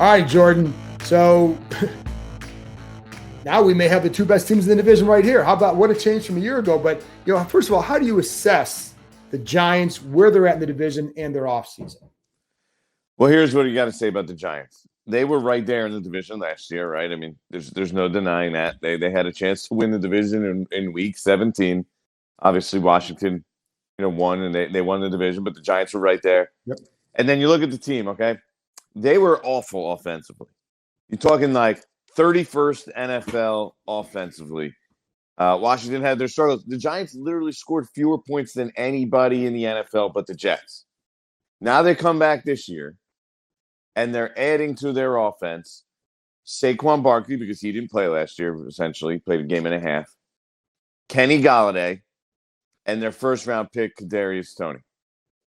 All right, Jordan. So now we may have the two best teams in the division right here. How about what a change from a year ago? But, first of all, how do you assess the Giants, where they're at in the division and their offseason? Well, here's what you got to say about the Giants. They were right there in the division last year, right? I mean, there's no denying that. They had a chance to win the division in week 17. Obviously, Washington, won, and they won the division, but the Giants were right there. Yep. And then you look at the team, okay? They were awful offensively. You're talking like 31st NFL offensively. Washington had their struggles. The Giants literally scored fewer points than anybody in the NFL but the Jets. Now they come back this year, and they're adding to their offense Saquon Barkley, because he didn't play last year, essentially. Played a game and a half. Kenny Golladay, and their first-round pick, Kadarius Toney.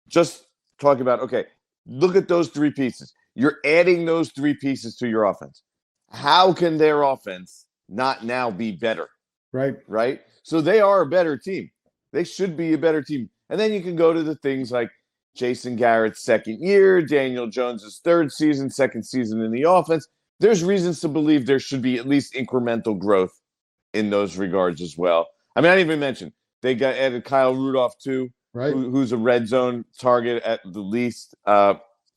Just talk about, okay, look at those three pieces. You're adding those three pieces to your offense. How can their offense not now be better? Right? So they are a better team. They should be a better team. And then you can go to the things like Jason Garrett's second year, Daniel Jones's third season, second season in the offense. There's reasons to believe there should be at least incremental growth in those regards as well. I mean, I didn't even mention they added Kyle Rudolph too, right? Who's a red zone target at the least,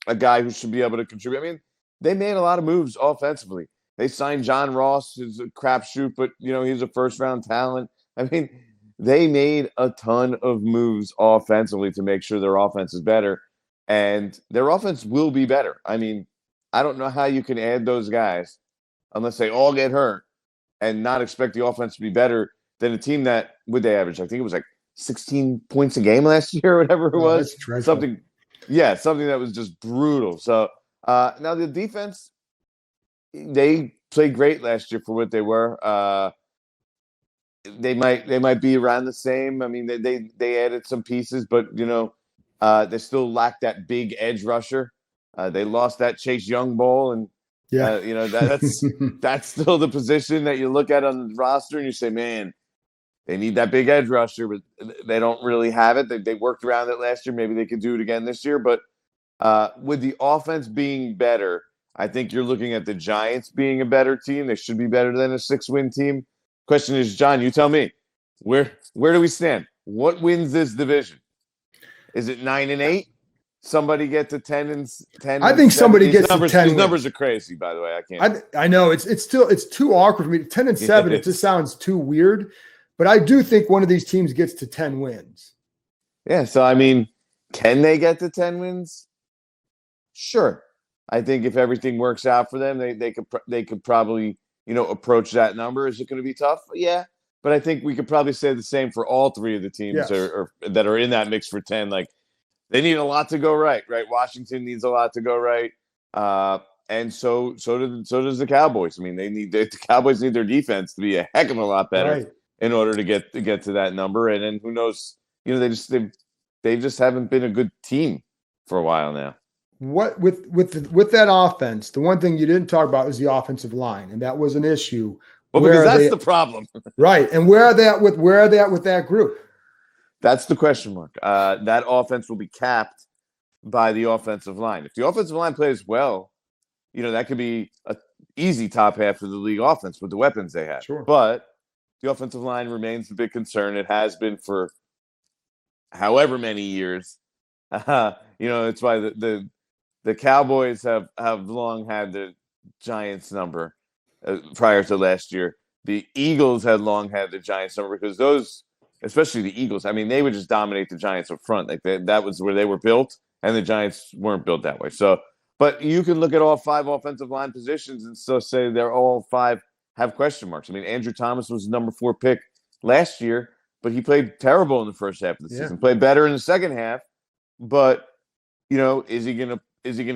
a guy who should be able to contribute. I mean, they made a lot of moves offensively. They signed John Ross, who's a crapshoot, but he's a first-round talent. I mean, they made a ton of moves offensively to make sure their offense is better, and their offense will be better. I mean, I don't know how you can add those guys unless they all get hurt and not expect the offense to be better than a team that, would they average? I think it was like 16 points a game last year or whatever it was. Something that was just brutal. So now the defense, they played great last year for what they were. They might be around the same. I mean, they added some pieces, but they still lack that big edge rusher. They lost that Chase Young Bowl, and that's still the position that you look at on the roster and you say, man, they need that big edge rusher, but they don't really have it. They worked around it last year. Maybe they could do it again this year. But with the offense being better, I think you're looking at the Giants being a better team. They should be better than a 6-win team. Question is, John, you tell me, where do we stand? What wins this division? Is it 9-8? Somebody get to 10. I think somebody gets to 10. These numbers are crazy, by the way. I can't. I know it's too awkward for me. 10-7. It just sounds too weird. But I do think one of these teams gets to 10 wins. Yeah. So I mean, can they get to 10 wins? Sure. I think if everything works out for them, they could probably approach that number. Is it going to be tough? Yeah. But I think we could probably say the same for all three of the teams or that are in that mix for 10. Like, they need a lot to go right? Washington needs a lot to go right, and so does the Cowboys. I mean, the Cowboys need their defense to be a heck of a lot better in order to get to that number. And then who knows? They just haven't been a good team for a while now. What with that offense? The one thing you didn't talk about was the offensive line, and that was an issue. Well, because that's the problem, right? And where are they at with that group? That's the question mark. That offense will be capped by the offensive line. If the offensive line plays well, that could be an easy top half of the league offense with the weapons they have. Sure. But the offensive line remains a big concern. It has been for however many years. It's why the Cowboys have long had the Giants number prior to last year. The Eagles had long had the Giants number because those – especially the Eagles. I mean, they would just dominate the Giants up front. Like that was where they were built, and the Giants weren't built that way. So, but you can look at all 5 offensive line positions and still say they're all 5 have question marks. I mean, Andrew Thomas was the number 4 pick last year, but he played terrible in the first half of the season. Played better in the second half, but is he gonna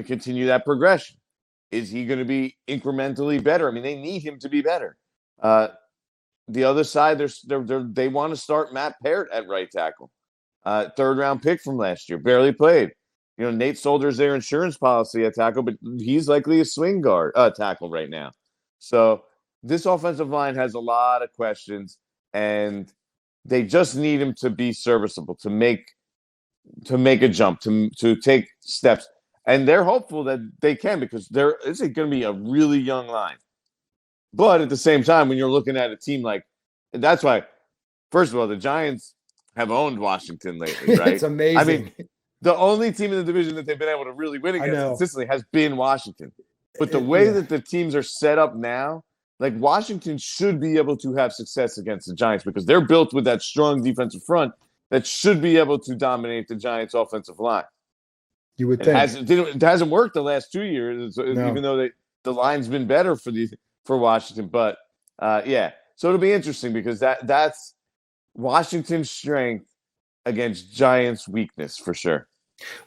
continue that progression? Is he going to be incrementally better? I mean, they need him to be better. The other side, they want to start Matt Parrott at right tackle. 3rd-round pick from last year, barely played. Nate Solder's their insurance policy at tackle, but he's likely a swing tackle right now. So this offensive line has a lot of questions, and they just need him to be serviceable, to make a jump, to take steps. And they're hopeful that they can because there is going to be a really young line. But at the same time, when you're looking at a team like – that's why, first of all, the Giants have owned Washington lately, right? It's amazing. I mean, the only team in the division that they've been able to really win against consistently has been Washington. But the way that the teams are set up now, like Washington should be able to have success against the Giants because they're built with that strong defensive front that should be able to dominate the Giants' offensive line. You would think. It hasn't worked the last 2 years, even though the line's been better for Washington. But, yeah. So it'll be interesting because that's Washington's strength against Giants' weakness for sure.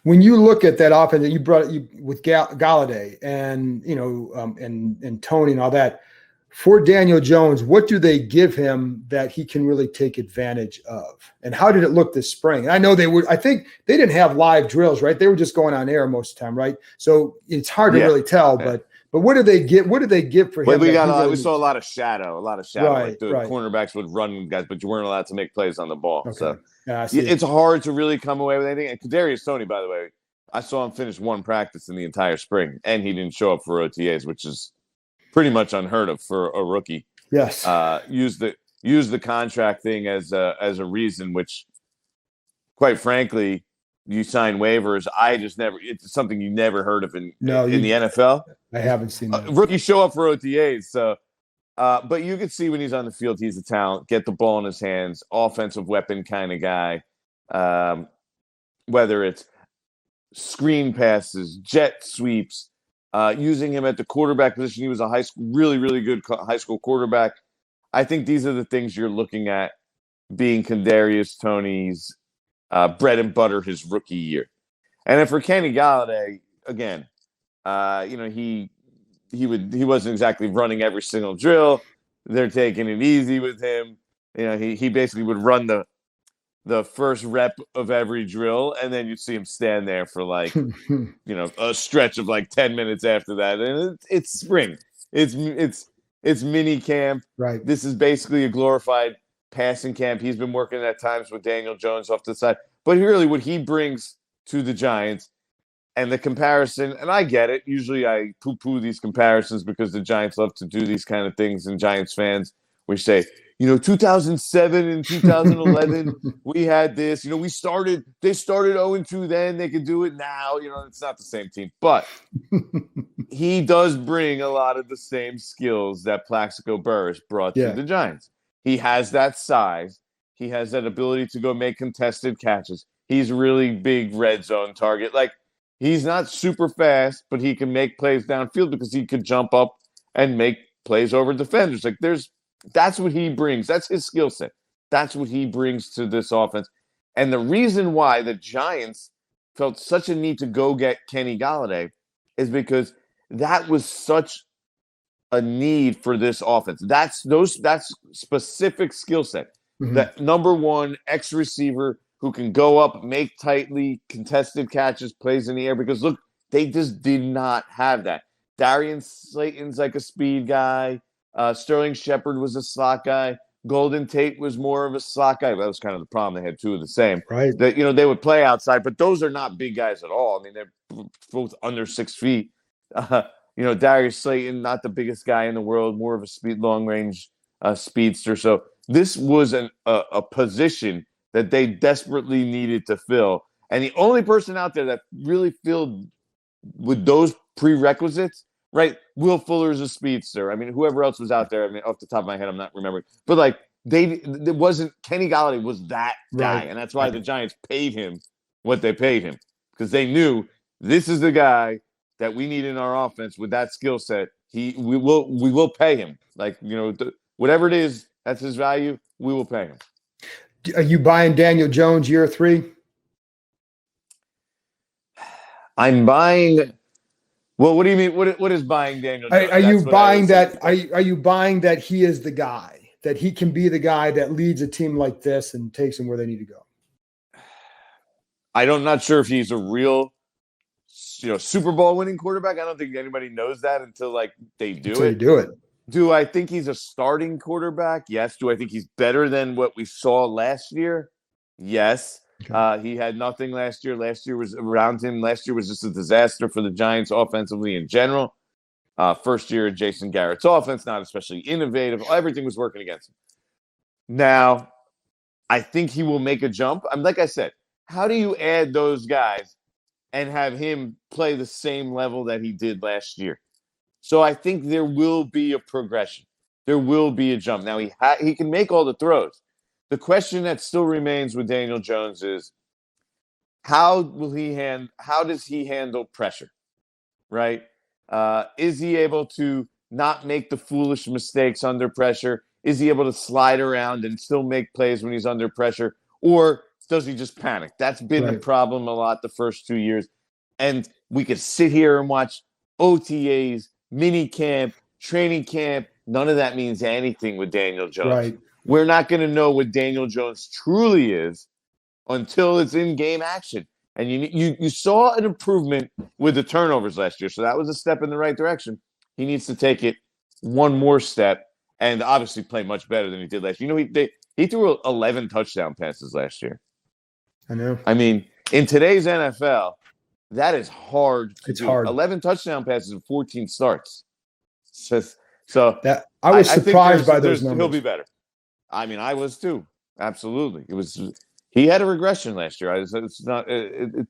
When you look at that offense that you brought with Galladay and and Tony and all that, for Daniel Jones, what do they give him that he can really take advantage of? And how did it look this spring? And I know I think they didn't have live drills, right? They were just going on air most of the time, right? So it's hard to really tell, but what do they get? What do they give for him? We saw a lot of shadow. Right, like the cornerbacks would run guys, but you weren't allowed to make plays on the ball. Okay. So it's hard to really come away with anything. And Kadarius Toney, by the way, I saw him finish one practice in the entire spring, and he didn't show up for OTAs, which is pretty much unheard of for a rookie. Yes. Use the contract thing as a reason, which, quite frankly, you sign waivers. It's something you never heard of in the NFL. I haven't seen that. Rookies show up for OTAs. So, but you can see when he's on the field, he's a talent, get the ball in his hands, offensive weapon kind of guy. Whether it's screen passes, jet sweeps, using him at the quarterback position. He was a really, really good high school quarterback. I think these are the things you're looking at being Kadarius Toney's bread and butter his rookie year. And then for Kenny Galladay, again, he wasn't exactly running every single drill. They're taking it easy with him. He basically would run the first rep of every drill, and then you'd see him stand there for like, a stretch of like 10 minutes after that. And it's spring. It's mini camp. Right. This is basically a glorified passing camp. He's been working at times with Daniel Jones off the side. But really what he brings to the Giants and the comparison, and I get it. Usually I poo-poo these comparisons because the Giants love to do these kind of things, and Giants fans, we say, 2007 and 2011, we had this. They started 0-2 then. They could do it now. It's not the same team. But he does bring a lot of the same skills that Plaxico Burress brought to the Giants. He has that size. He has that ability to go make contested catches. He's a really big red zone target. Like, he's not super fast, but he can make plays downfield because he could jump up and make plays over defenders. Like, that's what he brings. That's his skill set. That's what he brings to this offense. And the reason why the Giants felt such a need to go get Kenny Galladay is because that was such a need for this offense. That's specific skill set. Mm-hmm. That number one X receiver who can go up, make tightly contested catches, plays in the air. Because look, they just did not have that. Darian Slayton's like a speed guy. Sterling Shepard was a slot guy. Golden Tate was more of a slot guy. That was kind of the problem. They had two of the same. Right. That they would play outside, but those are not big guys at all. I mean, they're both under 6 feet. Darius Slayton, not the biggest guy in the world, more of a long range speedster. So this was a position that they desperately needed to fill. And the only person out there that really filled with those prerequisites, right? Will Fuller's a speedster. I mean, whoever else was out there, off the top of my head, I'm not remembering. But like, it wasn't Kenny Galladay was that guy. Right. And that's why the Giants paid him what they paid him. Because they knew this is the guy that we need in our offense with that skill set. We will pay him. Like, whatever it is, that's his value, we will pay him. Are you buying Daniel Jones year 3? I'm buying. Well, what do you mean? What is buying Daniel Jones? Are you buying that? Are you buying that he is the guy, that he can be the guy that leads a team like this and takes them where they need to go? I'm not sure if he's a real, Super Bowl winning quarterback. I don't think anybody knows that until they do it. Do I think he's a starting quarterback? Yes. Do I think he's better than what we saw last year? Yes. Okay. He had nothing last year. Last year was around him. Last year was just a disaster for the Giants offensively in general. First year of Jason Garrett's offense, not especially innovative. Everything was working against him. Now, I think he will make a jump. Like I said, how do you add those guys and have him play the same level that he did last year? So I think there will be a progression. There will be a jump. Now, he can make all the throws. The question that still remains with Daniel Jones is how does he handle pressure, right? Is he able to not make the foolish mistakes under pressure? Is he able to slide around and still make plays when he's under pressure? Or does he just panic? That's been the problem a lot the first 2 years. And we could sit here and watch OTAs, mini camp, training camp. None of that means anything with Daniel Jones. Right. We're not going to know what Daniel Jones truly is until it's in game action. And you saw an improvement with the turnovers last year. So that was a step in the right direction. He needs to take it one more step and obviously play much better than he did last year. You know, he threw 11 touchdown passes last year. I know. I mean, in today's NFL, that is hard to do. Hard. 11 touchdown passes and 14 starts. So that I was surprised by those numbers. He'll be better. I mean, I was too. Absolutely. He had a regression last year. It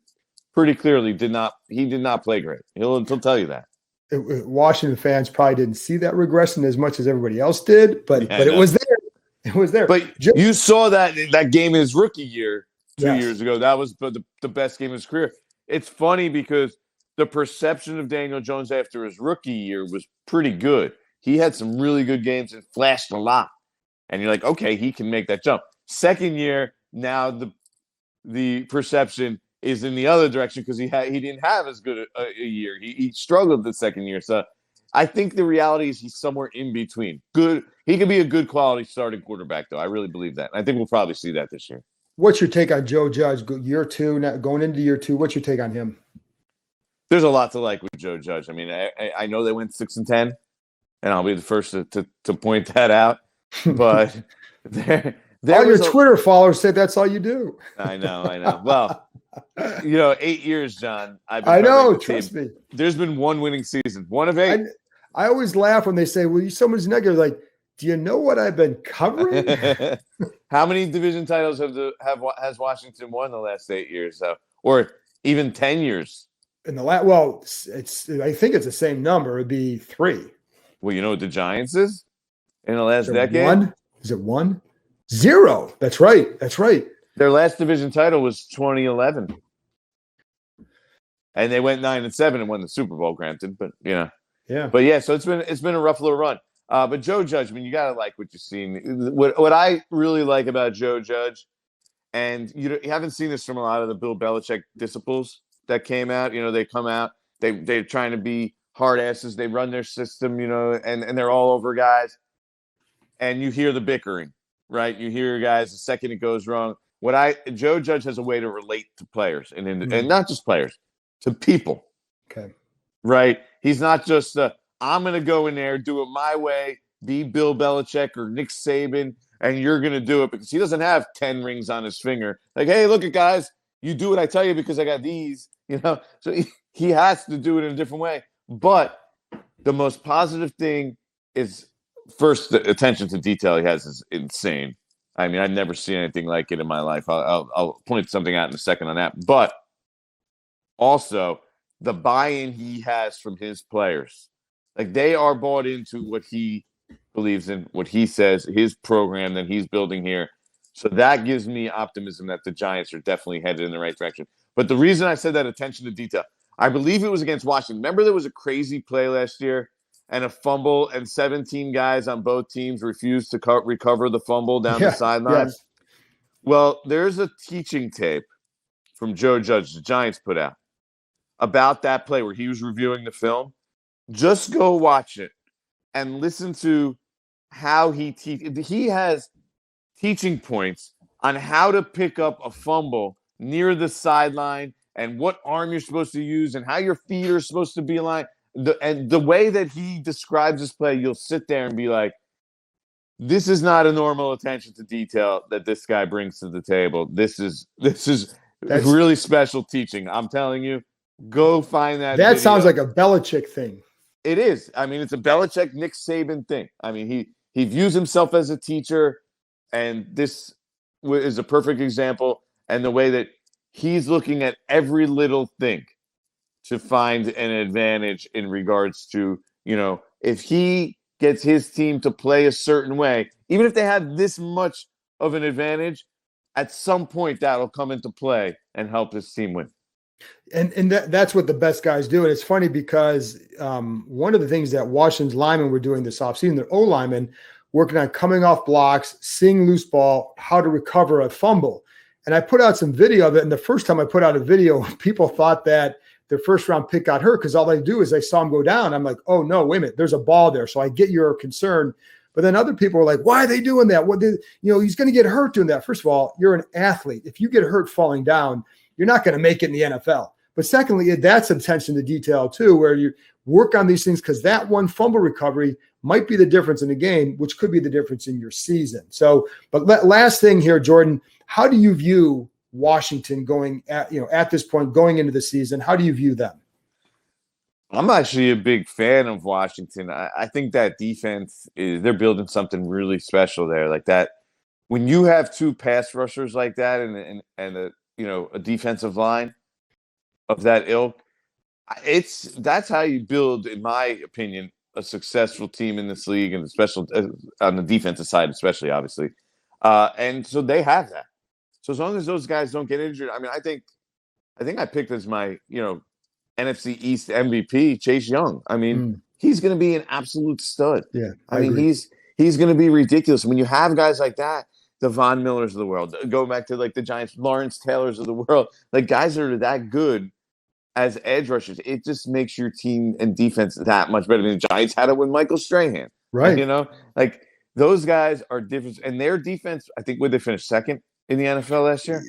pretty clearly he did not play great. He'll tell you that. Washington fans probably didn't see that regression as much as everybody else did, but it was there. It was there. But you saw that game in his rookie year 2 years ago. That was the best game of his career. It's funny because the perception of Daniel Jones after his rookie year was pretty good. He had some really good games and flashed a lot. And you're like, okay, he can make that jump. Second year, now the perception is in the other direction because he didn't have as good a year. He struggled the second year. So I think the reality is he's somewhere in between. Good. He could be a good quality starting quarterback, though. I really believe that. I think we'll probably see that this year. What's your take on Joe Judge? Year two, going into year two, what's your take on him? There's a lot to like with Joe Judge. I mean, I know they went 6-10, and I'll be the first to point that out. But all your Twitter followers said that's all you do. I know. Well, 8 years, John. I know. Trust me. There's been one winning season, one of 8. I always laugh when they say, "Well, someone's negative." Like, do you know what I've been covering? How many division titles has Washington won the last 8 years, though, or even 10 years? I think it's the same number. It'd be 3. Well, you know what the Giants is in the last decade? 1? Is it 1? 0. That's right. Their last division title was 2011, and they went 9-7 and won the Super Bowl. Granted, but yeah. But yeah, so it's been a rough little run. But Joe Judge, I mean, you gotta like what you're seeing. What I really like about Joe Judge, and you haven't seen this from a lot of the Bill Belichick disciples that came out. They come out, they're trying to be hard asses. They run their system, and they're all over guys. And you hear the bickering, right? You hear guys the second it goes wrong. Joe Judge has a way to relate to players and not just players, to people. Okay. Right? He's not just I'm going to go in there, do it my way, be Bill Belichick or Nick Saban, and you're going to do it, because he doesn't have 10 rings on his finger. Like, hey, look at guys, you do what I tell you because I got these, So he has to do it in a different way. But the most positive thing is, first, the attention to detail he has is insane. I mean, I've never seen anything like it in my life. I'll point something out in a second on that. But also, the buy-in he has from his players. Like, they are bought into what he believes in, what he says, his program that he's building here. So that gives me optimism that the Giants are definitely headed in the right direction. But the reason I said that attention to detail, I believe it was against Washington. Remember there was a crazy play last year and a fumble, and 17 guys on both teams refused to recover the fumble down the sideline? Yes. Well, there's a teaching tape from Joe Judge the Giants put out about that play where he was reviewing the film. Just go watch it and listen to how he has teaching points on how to pick up a fumble near the sideline and what arm you're supposed to use and how your feet are supposed to be aligned. And the way that he describes this play, you'll sit there and be like, this is not a normal attention to detail that this guy brings to the table. This is really special teaching. I'm telling you, go find that That video. sounds like a Belichick thing. It is. I mean, it's a Belichick, Nick Saban thing. I mean, he views himself as a teacher, and this is a perfect example. And the way that he's looking at every little thing to find an advantage in regards to, if he gets his team to play a certain way, even if they have this much of an advantage, at some point that'll come into play and help his team win. And that's what the best guys do. And it's funny because one of the things that Washington's linemen were doing this offseason, their O-linemen, working on coming off blocks, seeing loose ball, how to recover a fumble. And I put out some video of it. And the first time I put out a video, people thought that their first round pick got hurt because all they do is they saw him go down. I'm like, oh, no, wait a minute. There's a ball there. So I get your concern. But then other people were like, why are they doing that? He's going to get hurt doing that. First of all, you're an athlete. If you get hurt falling down, you're not going to make it in the NFL. But secondly, that's attention to detail too, where you work on these things because that one fumble recovery might be the difference in the game, which could be the difference in your season. So, but last thing here, Jordan, how do you view Washington going at this point, going into the season? How do you view them? I'm actually a big fan of Washington. I think that defense they're building something really special there. Like that, when you have two pass rushers like that and a defensive line of that ilk, that's how you build, in my opinion, a successful team in this league, and especially on the defensive side, especially obviously. And so they have that. So as long as those guys don't get injured, I mean, I think I picked as my NFC East MVP Chase Young. I mean, he's going to be an absolute stud. Yeah, I mean, he's going to be ridiculous when you have guys like that. The Von Millers of the world, go back to like the Giants, Lawrence Taylors of the world, like guys that are that good as edge rushers. It just makes your team and defense that much better. I mean, the Giants had it with Michael Strahan, right? Like those guys are different. And their defense, I think, would they finish second in the NFL last year?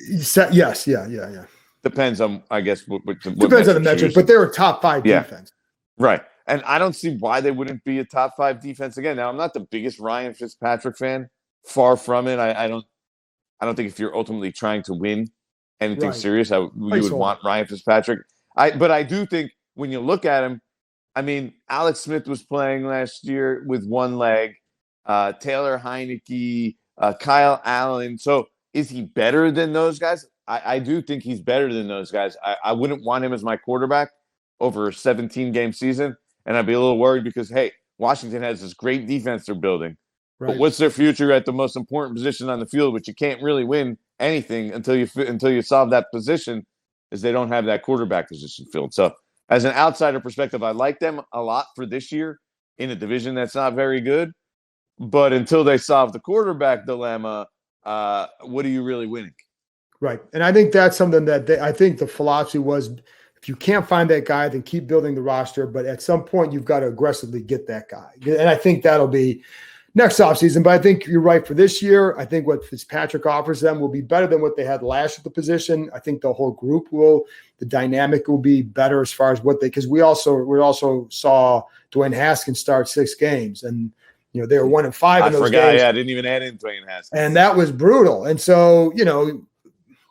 Yes, yeah. Depends on, I guess, what depends on the metric, but they were top 5 defense, right? And I don't see why they wouldn't be a top 5 defense again. Now, I'm not the biggest Ryan Fitzpatrick fan. Far from it. I don't think if you're ultimately trying to win anything serious, you would want Ryan Fitzpatrick. But I do think when you look at him, I mean, Alex Smith was playing last year with one leg. Taylor Heineke, Kyle Allen. So is he better than those guys? I do think he's better than those guys. I wouldn't want him as my quarterback over a 17-game season, and I'd be a little worried because, hey, Washington has this great defense they're building. Right. But what's their future at the most important position on the field, which you can't really win anything until you solve that position, is they don't have that quarterback position filled. So as an outsider perspective, I like them a lot for this year in a division that's not very good. But until they solve the quarterback dilemma, what are you really winning? Right. And I think that's something that I think the philosophy was, if you can't find that guy, then keep building the roster. But at some point, you've got to aggressively get that guy. And I think that'll be next offseason. But I think you're right for this year. I think what Fitzpatrick offers them will be better than what they had last at the position. I think the whole group the dynamic will be better as far as because we also saw Dwayne Haskins start 6 games, and they were 1-5 in those games. I didn't even add in Dwayne Haskins, and that was brutal. And so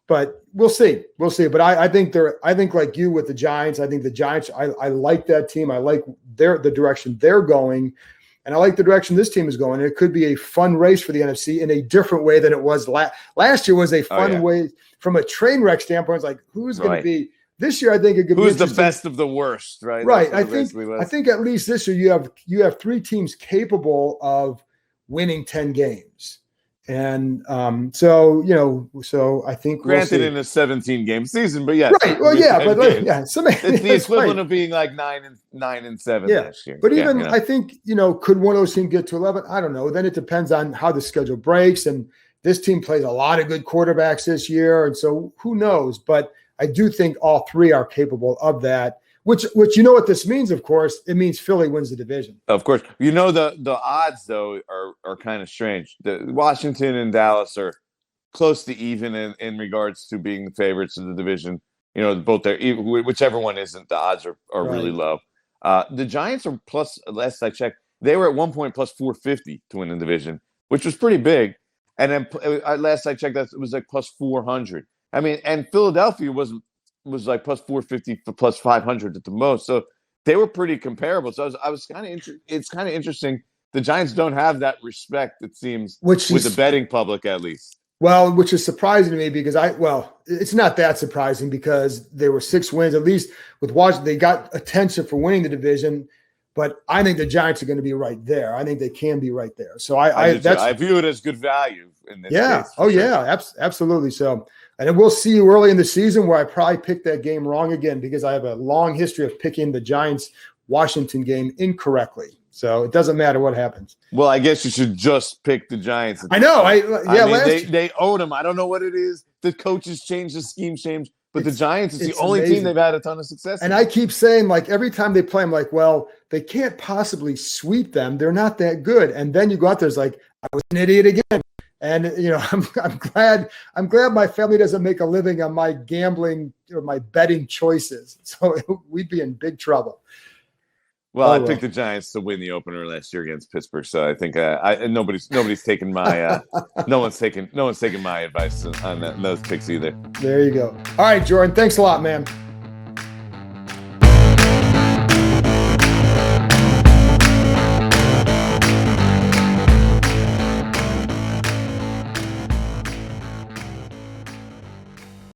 but we'll see. But I think like you with the Giants, I think the Giants, I like that team. I like the direction they're going. And I like the direction this team is going. It could be a fun race for the NFC in a different way than it was last year. Was a fun way from a train wreck standpoint. It's like, who's going to be this year? I think it could be who's the best of the worst, right? Right. I think at least this year you have 3 teams capable of winning 10 games. And so I think granted in a 17-game season, but yeah, right. Well, yeah, but it's the equivalent of being like 9-7 last year. But even I think could one of those teams get to 11? I don't know. Then it depends on how the schedule breaks, and this team plays a lot of good quarterbacks this year, and so who knows? But I do think all 3 are capable of that. Which what this means, of course, it means Philly wins the division. Of course. The odds, though, are kind of strange. The Washington and Dallas are close to even in regards to being the favorites of the division. Both there, whichever one isn't, the odds are right. Really low. The Giants are plus, last I checked, they were at one point plus 450 to win the division. which was pretty big. And then last I checked, that it was like plus 400. I mean, and Philadelphia was like plus 450 for plus 500 at the most. So they were pretty comparable. So I was kind of it's kind of interesting. The Giants don't have that respect, it seems, with the betting public at least. Well, which is surprising to me because it's not that surprising because there were 6 wins, at least with Washington. They got attention for winning the division, but I think the Giants are going to be right there. I think they can be right there. So I view it as good value in this yeah. case. Oh, sure. Yeah, absolutely. So, and we'll see you early in the season where I probably picked that game wrong again because I have a long history of picking the Giants-Washington game incorrectly. So it doesn't matter what happens. Well, I guess you should just pick the Giants. I know. They own them. I don't know what it is. The coaches change, the scheme change, but the Giants is the only amazing team they've had a ton of success. And I keep saying, like, every time they play, I'm like, well, they can't possibly sweep them. They're not that good. And then you go out there, it's like, I was an idiot again. And I'm glad my family doesn't make a living on my gambling or my betting choices. So we'd be in big trouble. Well, I picked the Giants to win the opener last year against Pittsburgh, so I think nobody's taking my no one's taking my advice on those picks either. There you go. All right, Jordan. Thanks a lot, man.